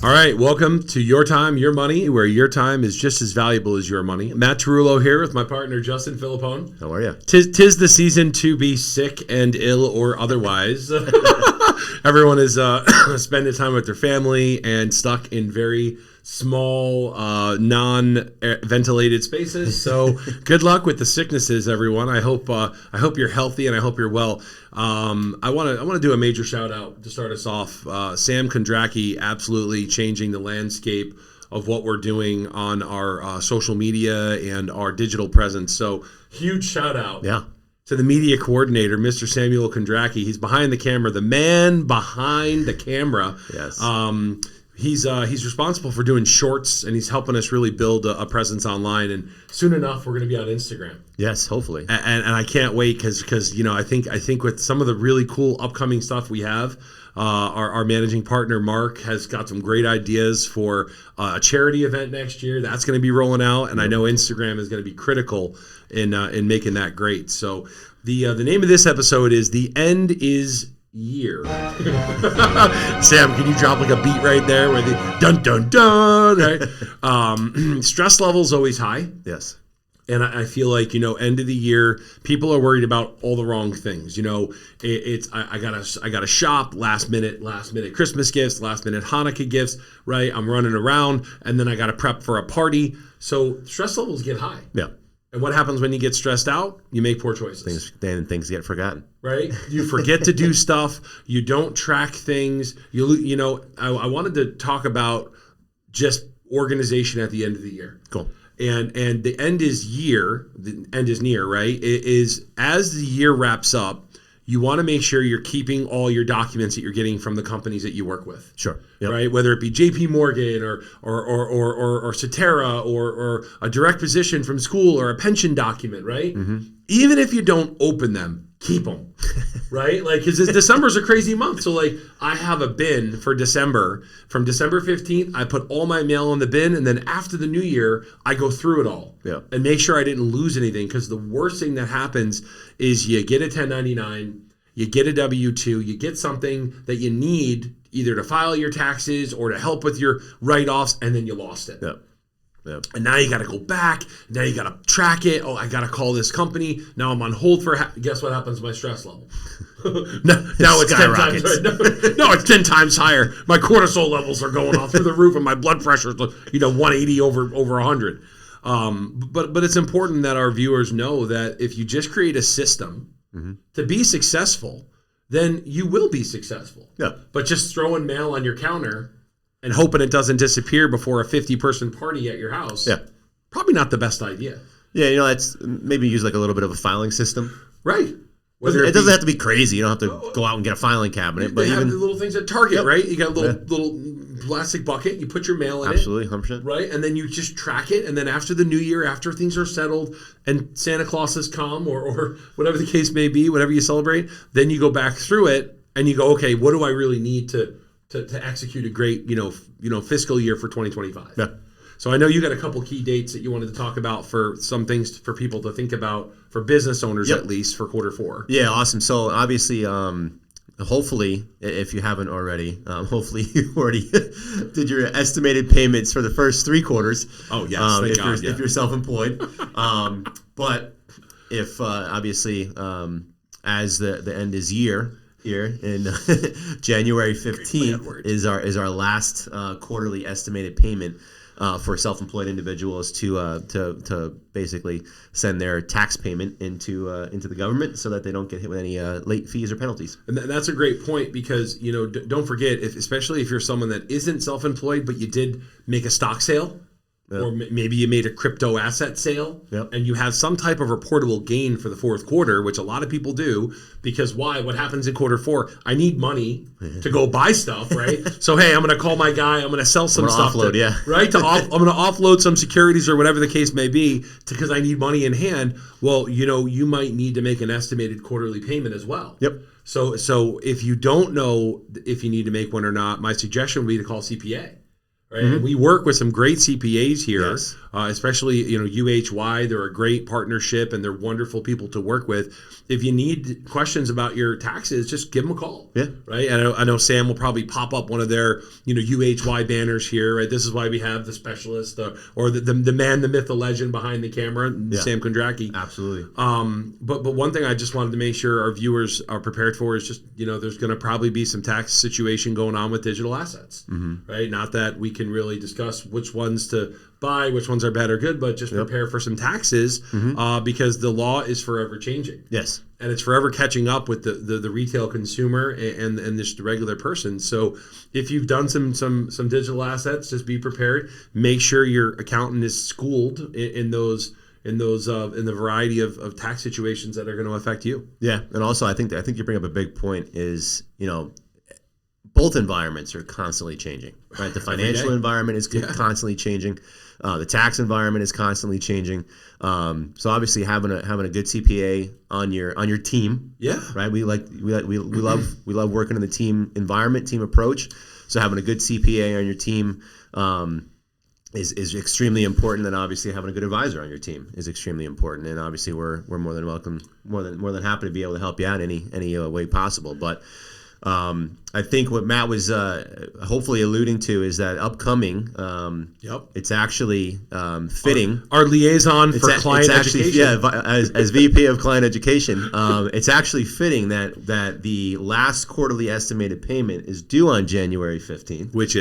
All right, welcome to Your Time, Your Money, where your time is just as valuable as your money. Matt Tarullo here with my partner, Justin Philippone. How are you? Tis the season to be sick and ill or otherwise. Everyone is spending time with their family and stuck in very small, non-ventilated spaces. So good luck with the sicknesses, everyone. I hope you're healthy and I hope you're well. I want to do a major shout out to start us off. Sam Kondracki absolutely changing the landscape of what we're doing on our social media and our digital presence. So huge shout out. Yeah. To the media coordinator, Mr. Samuel Kondracki. He's behind the camera, the man behind the camera. Yes. He's responsible for doing shorts, and he's helping us really build a presence online. And soon enough, we're going to be on Instagram. Yes, hopefully. And I can't wait because I think with some of the really cool upcoming stuff we have, our managing partner Mark has got some great ideas for a charity event next year. That's going to be rolling out, and I know Instagram is going to be critical in making that great. So the name of this episode is "The End Is Year." Sam, can you drop like a beat right there where the dun dun dun, right? Stress level's always high. Yes. And I feel like, end of the year, people are worried about all the wrong things. I gotta shop last minute Christmas gifts, last minute Hanukkah gifts, right? I'm running around, and then I gotta prep for a party. So stress levels get high. Yeah. And what happens when you get stressed out? You make poor choices. Things get forgotten. Right? You forget to do stuff. You don't track things. I wanted to talk about just organization at the end of the year. Cool. And the end is near, right? It is as the year wraps up, you want to make sure you're keeping all your documents that you're getting from the companies that you work with. Sure. Yep. Right? Whether it be JP Morgan or Cetera or a direct position from school or a pension document, right? Mm-hmm. Even if you don't open them, keep them, right? Like, because December's a crazy month. So, like, I have a bin for December. From December 15th, I put all my mail in the bin, and then after the new year, I go through it all and make sure I didn't lose anything. Because the worst thing that happens is you get a 1099, you get a W-2, you get something that you need either to file your taxes or to help with your write-offs, and then you lost it. Yep. Yep. And now you got to go back. Now you got to track it. Oh, I got to call this company. Now I'm on hold for. Guess what happens to my stress level? now it's 10 times. No, it's 10 times higher. My cortisol levels are going off through the roof, and my blood pressure is 180 over 100. But it's important that our viewers know that if you just create a system to be successful, then you will be successful. Yeah. But just throwing mail on your counter and hoping it doesn't disappear before a 50-person party at your house, probably not the best idea. Yeah, that's maybe use like a little bit of a filing system. Right. It doesn't have to be crazy. You don't have to go out and get a filing cabinet. But they have even the little things at Target, right? You got a little plastic bucket. You put your mail in absolutely, it. 100%. Right? And then you just track it. And then after the new year, after things are settled and Santa Claus has come or whatever the case may be, whatever you celebrate, then you go back through it and you go, okay, what do I really need to execute a great, fiscal year for 2025. Yeah. So I know you got a couple key dates that you wanted to talk about for some things for people to think about for business owners at least for Q4. Yeah, awesome. So obviously, hopefully, if you haven't already, hopefully you already did your estimated payments for the first 3 quarters. Oh yes, if you're self-employed. But if obviously as the end is year. Here in January 15th is our last quarterly estimated payment for self-employed individuals to basically send their tax payment into the government so that they don't get hit with any late fees or penalties. And that's a great point because don't forget especially if you're someone that isn't self-employed but you did make a stock sale. Yep. Or maybe you made a crypto asset sale and you have some type of reportable gain for the fourth quarter, which a lot of people do because why? What happens in Q4? I need money to go buy stuff, right? So, hey, I'm going to call my guy. I'm going to sell some stuff. Offload, right? I'm going to offload some securities or whatever the case may be because I need money in hand. Well, you might need to make an estimated quarterly payment as well. Yep. So if you don't know if you need to make one or not, my suggestion would be to call CPA. Right? And we work with some great CPAs here, Yes. Especially UHY. They're a great partnership and they're wonderful people to work with. If you need questions about your taxes, just give them a call. Yeah. Right. I know Sam will probably pop up one of their UHY banners here. Right. This is why we have the specialist or the man, the myth, the legend behind the camera, Sam Kondracki. Absolutely. But one thing I just wanted to make sure our viewers are prepared for is just there's going to probably be some tax situation going on with digital assets. Right. Not that we can really discuss which ones to buy, which ones are bad or good, but just prepare for some taxes because the law is forever changing. Yes. And it's forever catching up with the retail consumer and just the regular person. So if you've done some digital assets, just be prepared. Make sure your accountant is schooled in the variety of tax situations that are going to affect you. Yeah, and also I think you bring up a big point is both environments are constantly changing, right? The financial environment is constantly changing. The tax environment is constantly changing. So obviously having a good CPA on your team, right? We love working in the team environment, team approach. So having a good CPA on your team is extremely important. And obviously having a good advisor on your team is extremely important. And obviously we're more than welcome, more than happy to be able to help you out any way possible. But I think what Matt was hopefully alluding to is that upcoming, it's actually fitting. Our liaison for client education. Yeah, as VP of client education, it's actually fitting that the last quarterly estimated payment is due on January 15th, which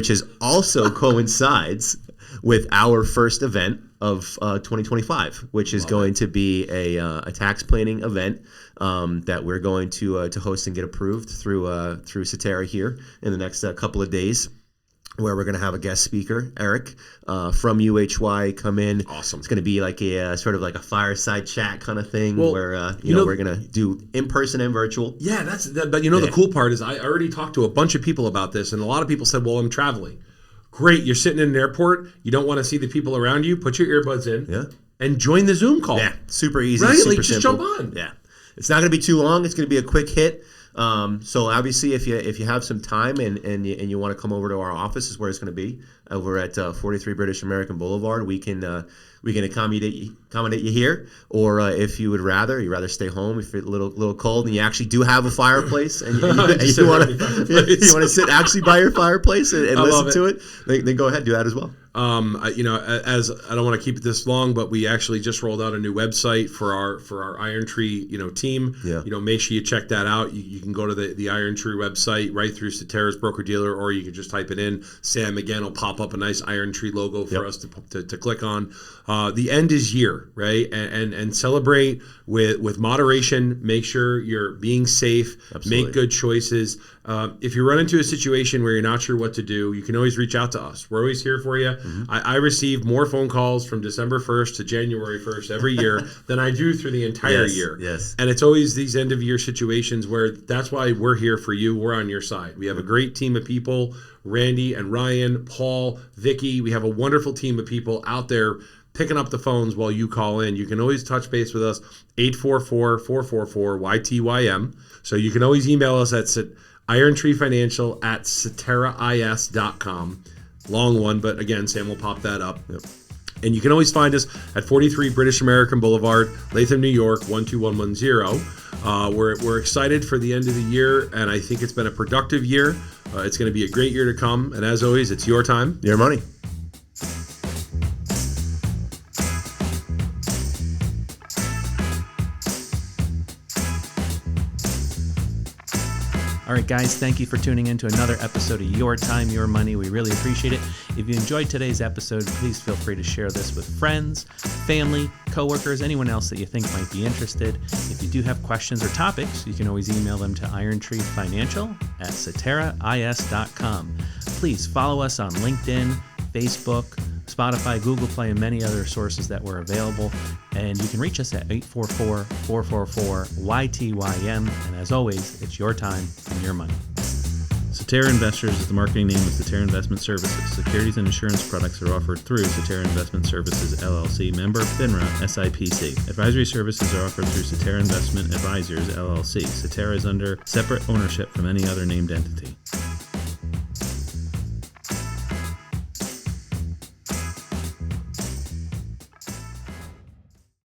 is also coincides with our first event of 2025, which is going to be a tax planning event that we're going to host and get approved through Cetera here in the next couple of days, where we're going to have a guest speaker, Eric, from UHY, come in. Awesome. It's going to be like a sort of like a fireside chat kind of thing, where we're going to do in person and virtual. Yeah, but the cool part is I already talked to a bunch of people about this, and a lot of people said, "Well, I'm traveling." Great, you're sitting in an airport. You don't want to see the people around you. Put your earbuds in, and join the Zoom call. Yeah, super easy, right? super just simple. jump on. Yeah, it's not going to be too long. It's going to be a quick hit. So obviously, if you have some time and you want to come over to our office, is where it's going to be over at 43 British American Boulevard. We can accommodate you here, or if you would rather stay home if it's a little cold and you actually do have a fireplace and you want to sit actually by your fireplace and listen to it, then go ahead, do that as well. As I don't want to keep it this long, but we actually just rolled out a new website for our Iron Tree team. Yeah. Make sure you check that out. You can go to the Iron Tree website right through Cetera's broker dealer, or you can just type it in. Sam again will pop up a nice Iron Tree logo for us to click on. The end is year, right? And celebrate with moderation. Make sure you're being safe. Absolutely. Make good choices. If you run into a situation where you're not sure what to do, you can always reach out to us. We're always here for you. Mm-hmm. I receive more phone calls from December 1st to January 1st every year than I do through the entire year. Yes. And it's always these end of year situations where that's why we're here for you. We're on your side. We have a great team of people, Randy and Ryan, Paul, Vicky. We have a wonderful team of people out there picking up the phones while you call in. You can always touch base with us, 844-444-YTYM. So you can always email us at irontreefinancial@ceterais.com. Long one, but again, Sam will pop that up. Yep. And you can always find us at 43 British American Boulevard, Latham, New York, 12110. We're excited for the end of the year, and I think it's been a productive year. It's going to be a great year to come. And as always, it's your time. Your money. All right, guys, thank you for tuning in to another episode of Your Time, Your Money. We really appreciate it. If you enjoyed today's episode, please feel free to share this with friends, family, coworkers, anyone else that you think might be interested. If you do have questions or topics, you can always email them to irontreefinancial@ceterais.com. Please follow us on LinkedIn, Facebook, Spotify, Google Play, and many other sources that were available. And you can reach us at 844-444-YTYM. And as always, it's your time and your money. Cetera Investors is the marketing name of Cetera Investment Services. Securities and insurance products are offered through Cetera Investment Services, LLC, member FINRA, SIPC. Advisory services are offered through Cetera Investment Advisors, LLC. Cetera is under separate ownership from any other named entity.